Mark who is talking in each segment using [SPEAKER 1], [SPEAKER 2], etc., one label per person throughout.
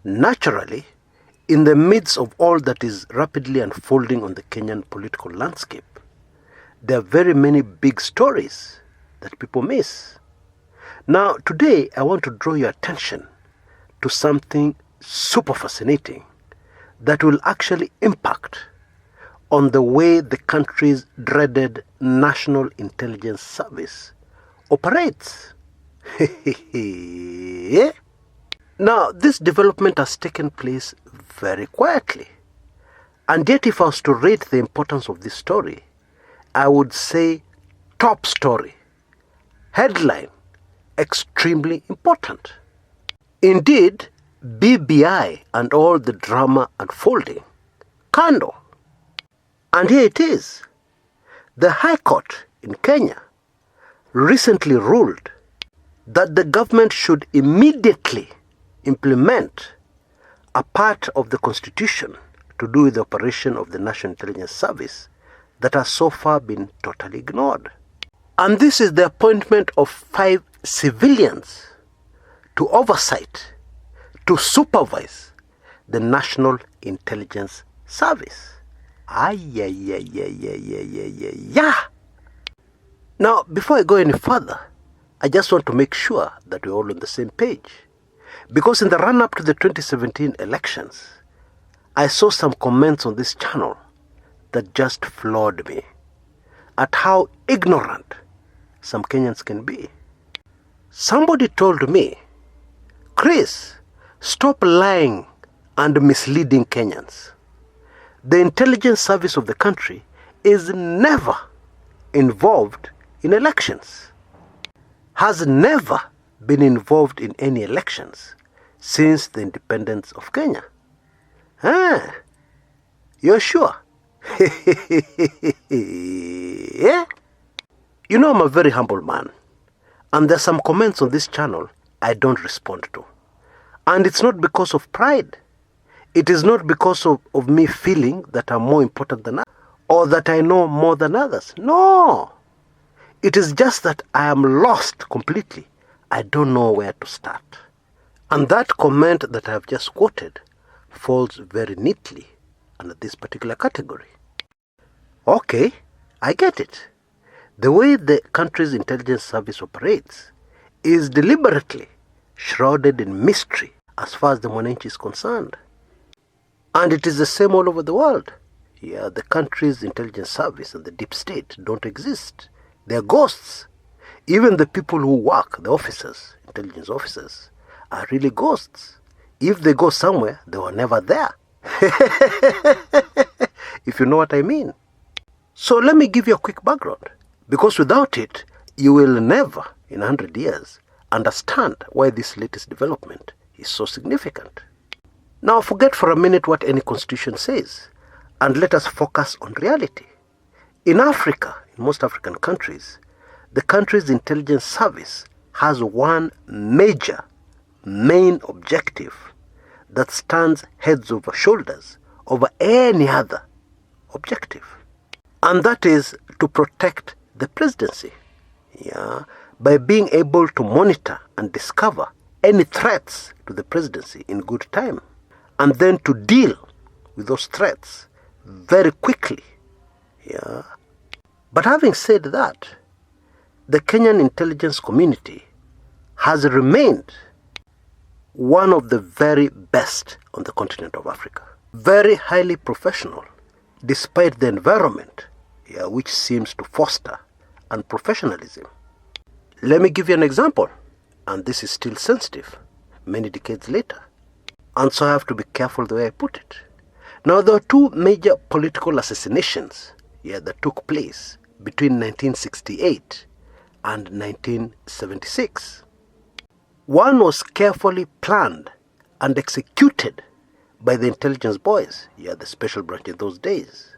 [SPEAKER 1] Naturally, in the midst of all that is rapidly unfolding on the Kenyan political landscape, there are very many big stories that people miss. Now, today I want to draw your attention to something super fascinating that will actually impact on the way the country's dreaded National Intelligence Service operates. Now, this development has taken place very quietly. And yet, if I was to rate the importance of this story, I would say top story. Headline, extremely important. Indeed, BBI and all the drama unfolding, Cango. And here it is. The High Court in Kenya recently ruled that the government should immediately implement a part of the constitution to do with the operation of the National Intelligence Service that has so far been totally ignored. And this is the appointment of 5 civilians to oversight, to supervise the National Intelligence Service. Now, before I go any further, I just want to make sure that we're all on the same page. Because in the run-up to the 2017 elections, I saw some comments on this channel that just floored me at how ignorant some Kenyans can be. Somebody told me, Chris, stop lying and misleading Kenyans. The intelligence service of the country is never involved in elections, has never been involved in any elections since the independence of Kenya. You're sure? Yeah? You know, I'm a very humble man, and there's some comments on this channel I don't respond to. And it's not because of pride. It is not because of me feeling that I'm more important than others, or that I know more than others. No. It is just that I am lost completely. I don't know where to start. And that comment that I have just quoted falls very neatly under this particular category. Okay, I get it. The way the country's intelligence service operates is deliberately shrouded in mystery as far as the Mwananchi is concerned. And it is the same all over the world. Yeah, the country's intelligence service and the deep state don't exist. They are ghosts. Even the people who work, the officers, intelligence officers, are really ghosts. If they go somewhere, they were never there. If you know what I mean. So let me give you a quick background. Because without it, you will never, in 100 years, understand why this latest development is so significant. Now forget for a minute what any constitution says, and let us focus on reality. In Africa, in most African countries, the country's intelligence service has one major, main objective that stands heads over shoulders over any other objective. And that is to protect the presidency, by being able to monitor and discover any threats to the presidency in good time, and then to deal with those threats very quickly. But having said that, the Kenyan intelligence community has remained one of the very best on the continent of Africa. Very highly professional, despite the environment which seems to foster unprofessionalism. Let me give you an example, and this is still sensitive, many decades later. And so I have to be careful the way I put it. Now, there are 2 major political assassinations that took place between 1968 and 1976. One was carefully planned and executed by the intelligence boys, the special branch in those days.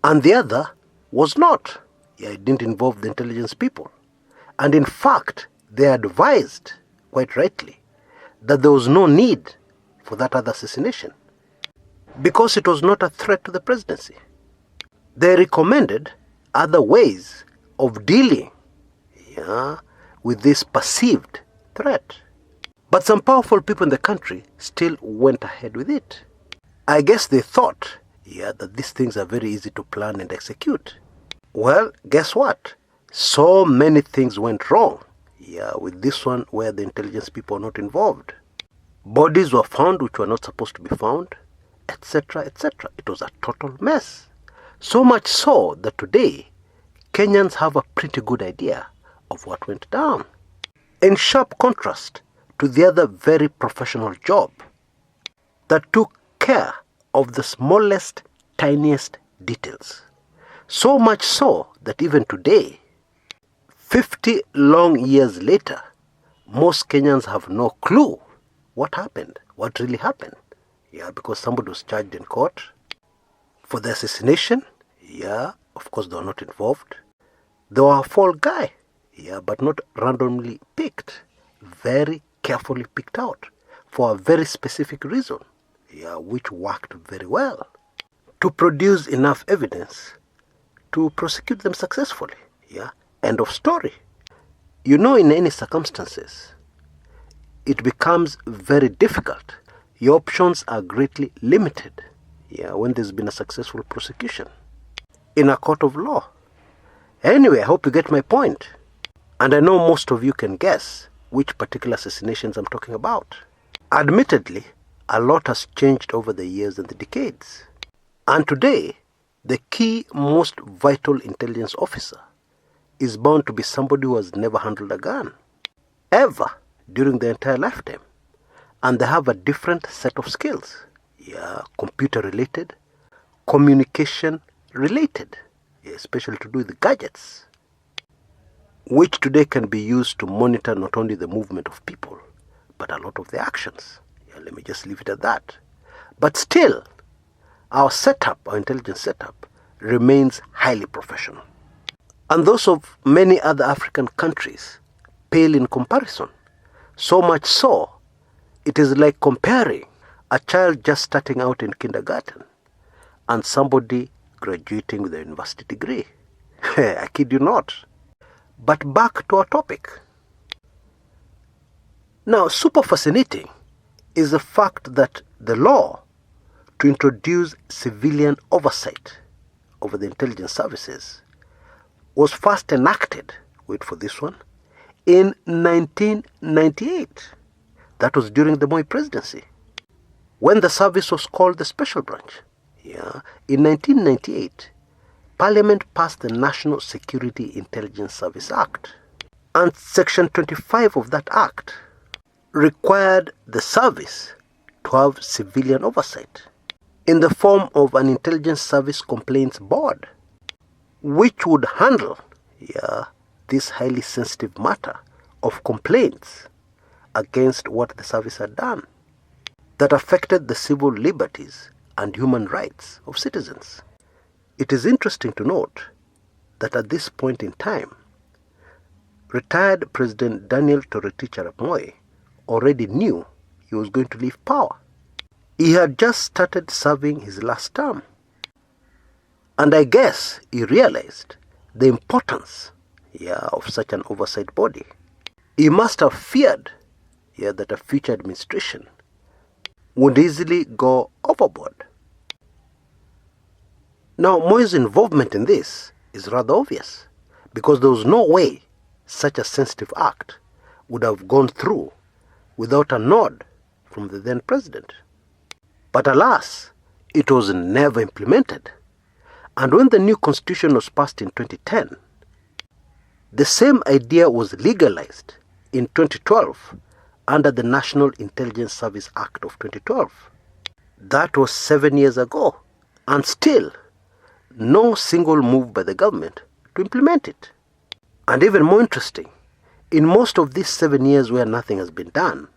[SPEAKER 1] And the other was not. It didn't involve the intelligence people. And in fact, they advised, quite rightly, that there was no need for that other assassination because it was not a threat to the presidency. They recommended other ways of dealing with this perceived threat. But some powerful people in the country still went ahead with it. I guess they thought, that these things are very easy to plan and execute. Well, guess what? So many things went wrong, with this one where the intelligence people are not involved. Bodies were found which were not supposed to be found, etc., etc. It was a total mess. So much so that today, Kenyans have a pretty good idea of what went down. In sharp contrast to the other very professional job that took care of the smallest, tiniest details. So much so that even today, 50 long years later, most Kenyans have no clue what happened, what really happened. Because somebody was charged in court for the assassination. Of course they were not involved. They were a fall guy, but not randomly picked. Very carefully picked out for a very specific reason, which worked very well to produce enough evidence to prosecute them successfully. End of story. In any circumstances, it becomes very difficult. Your options are greatly limited, when there's been a successful prosecution in a court of law. Anyway, I hope you get my point. And I know most of you can guess which particular assassinations I'm talking about. Admittedly, a lot has changed over the years and the decades. And today, the key, most vital intelligence officer is bound to be somebody who has never handled a gun, ever, during their entire lifetime. And they have a different set of skills. Computer-related, communication-related, especially to do with gadgets, which today can be used to monitor not only the movement of people, but a lot of the actions. Let me just leave it at that. But still, our intelligence setup, remains highly professional. And those of many other African countries pale in comparison. So much so, it is like comparing a child just starting out in kindergarten and somebody graduating with a university degree. I kid you not. But back to our topic. Now, super fascinating is the fact that the law to introduce civilian oversight over the intelligence services was first enacted, wait for this one, in 1998. That was during the Moi presidency, when the service was called the Special Branch. In 1998, Parliament passed the National Security Intelligence Service Act. And Section 25 of that Act required the service to have civilian oversight in the form of an intelligence service complaints board, which would handle this highly sensitive matter of complaints against what the service had done that affected the civil liberties and human rights of citizens. It is interesting to note that at this point in time, retired President Daniel Toroitich arap Moi already knew he was going to leave power. He had just started serving his last term. And I guess he realized the importance of such an oversight body. He must have feared that a future administration would easily go overboard. Now, Moi's involvement in this is rather obvious, because there was no way such a sensitive act would have gone through without a nod from the then president. But alas, it was never implemented. And when the new constitution was passed in 2010, the same idea was legalized in 2012 under the National Intelligence Service Act of 2012. That was 7 years ago, and still no single move by the government to implement it. And even more interesting, in most of these 7 years where nothing has been done,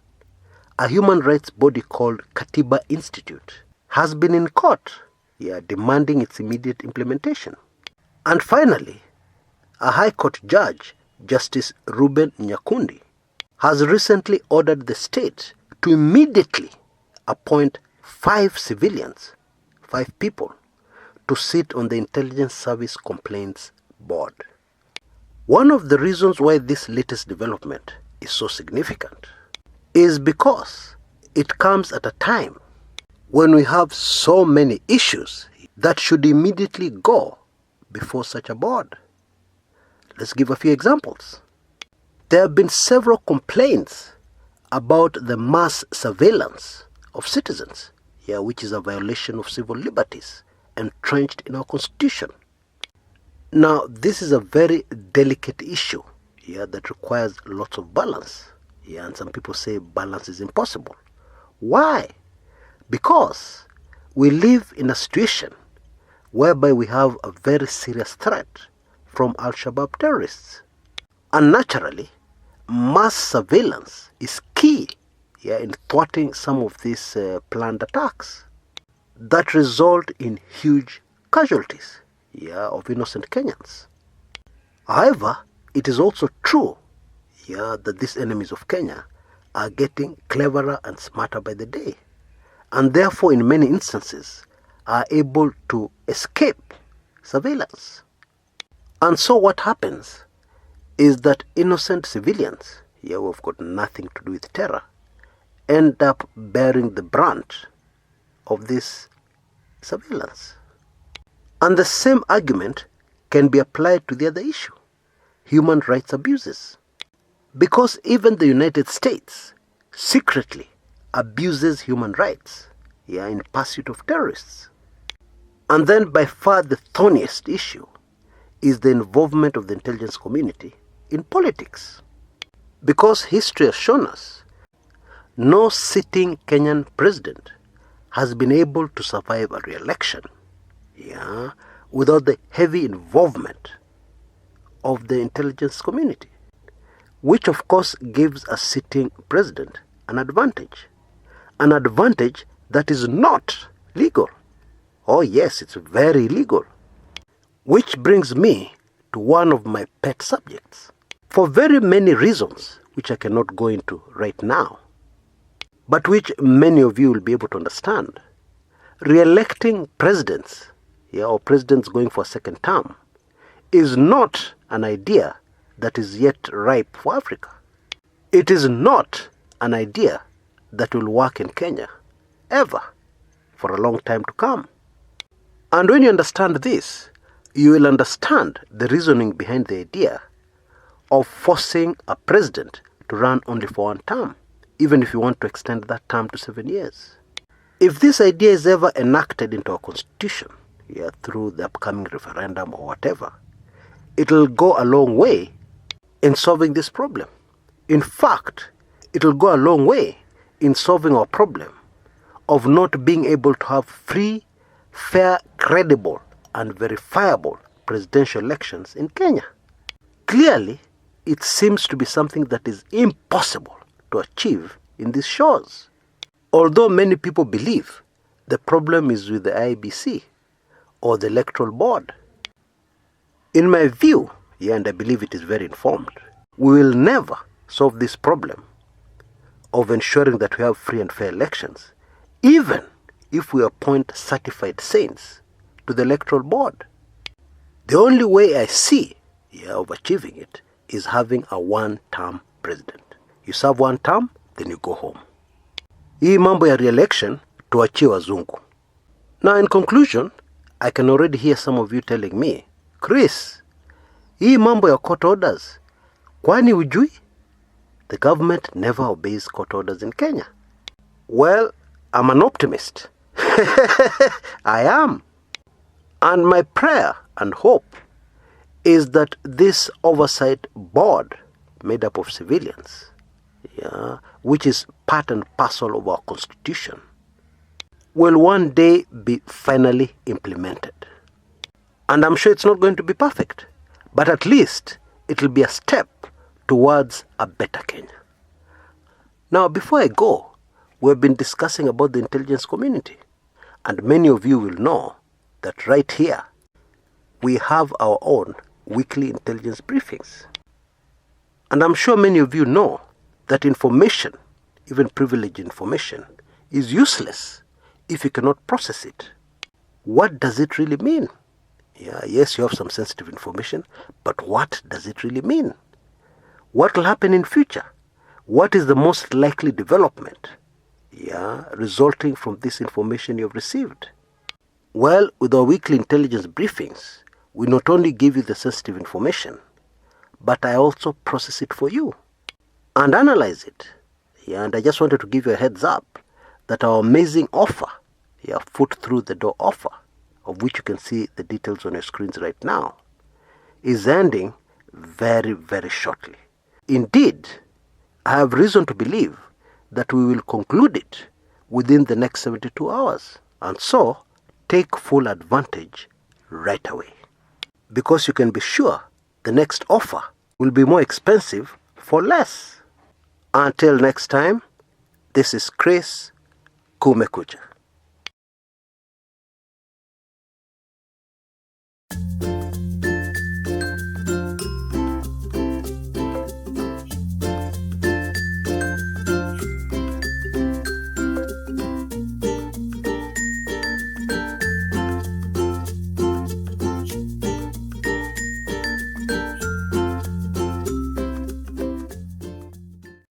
[SPEAKER 1] a human rights body called Katiba Institute has been in court, demanding its immediate implementation. And finally, a High Court judge, Justice Reuben Nyakundi, has recently ordered the state to immediately appoint 5 civilians, 5 people, to sit on the Intelligence Service Complaints Board. One of the reasons why this latest development is so significant is because it comes at a time when we have so many issues that should immediately go before such a board. Let's give a few examples. There have been several complaints about the mass surveillance of citizens, which is a violation of civil liberties entrenched in our constitution. Now, this is a very delicate issue, that requires lots of balance. And some people say balance is impossible. Why? Because we live in a situation whereby we have a very serious threat from Al-Shabaab terrorists. And naturally, mass surveillance is key in thwarting some of these planned attacks that result in huge casualties of innocent Kenyans. However, it is also true that these enemies of Kenya are getting cleverer and smarter by the day, and therefore in many instances are able to escape surveillance. And so what happens is that innocent civilians, who have got nothing to do with terror, end up bearing the brunt of this surveillance. And the same argument can be applied to the other issue, human rights abuses. Because even the United States secretly abuses human rights in pursuit of terrorists. And then by far the thorniest issue is the involvement of the intelligence community in politics. Because history has shown us no sitting Kenyan president has been able to survive a re-election without the heavy involvement of the intelligence community, which of course gives a sitting president an advantage that is not legal. Oh yes, it's very illegal. Which brings me to one of my pet subjects. For very many reasons, which I cannot go into right now, but which many of you will be able to understand, re-electing presidents, or presidents going for a second term, is not an idea that is yet ripe for Africa. It is not an idea that will work in Kenya, ever, for a long time to come. And when you understand this, you will understand the reasoning behind the idea of forcing a president to run only for one term, even if you want to extend that term to 7 years. If this idea is ever enacted into our constitution, through the upcoming referendum or whatever, it will go a long way in solving this problem. In fact, it will go a long way in solving our problem of not being able to have free, fair, credible, and verifiable presidential elections in Kenya. Clearly, it seems to be something that is impossible to achieve in these shores. Although many people believe the problem is with the IEBC or the Electoral Board. In my view, and I believe it is very informed, we will never solve this problem of ensuring that we have free and fair elections, even if we appoint certified saints to the Electoral Board. The only way I see of achieving it is having a one-term president. You serve one term, then you go home. Hii mambo ya re-election tuachie wazungu. Now in conclusion, I can already hear some of you telling me, Chris, hii mambo ya court orders, kwani hujui? The government never obeys court orders in Kenya. Well, I'm an optimist. I am. And my prayer and hope is that this oversight board made up of civilians, which is part and parcel of our constitution, will one day be finally implemented. And I'm sure it's not going to be perfect, but at least it will be a step towards a better Kenya. Now, before I go, we've been discussing about the intelligence community, and many of you will know that right here, we have our own weekly intelligence briefings. And I'm sure many of you know that information, even privileged information, is useless if you cannot process it. What does it really mean? Yes, you have some sensitive information, but what does it really mean? What will happen in future? What is the most likely development resulting from this information you've received? Well, with our weekly intelligence briefings, we not only give you the sensitive information, but I also process it for you and analyze it. And I just wanted to give you a heads up that our amazing offer, foot through the door offer, of which you can see the details on your screens right now, is ending very, very shortly. Indeed, I have reason to believe that we will conclude it within the next 72 hours. And so, take full advantage right away. Because you can be sure the next offer will be more expensive for less. Until next time, this is Chris Kumekucha.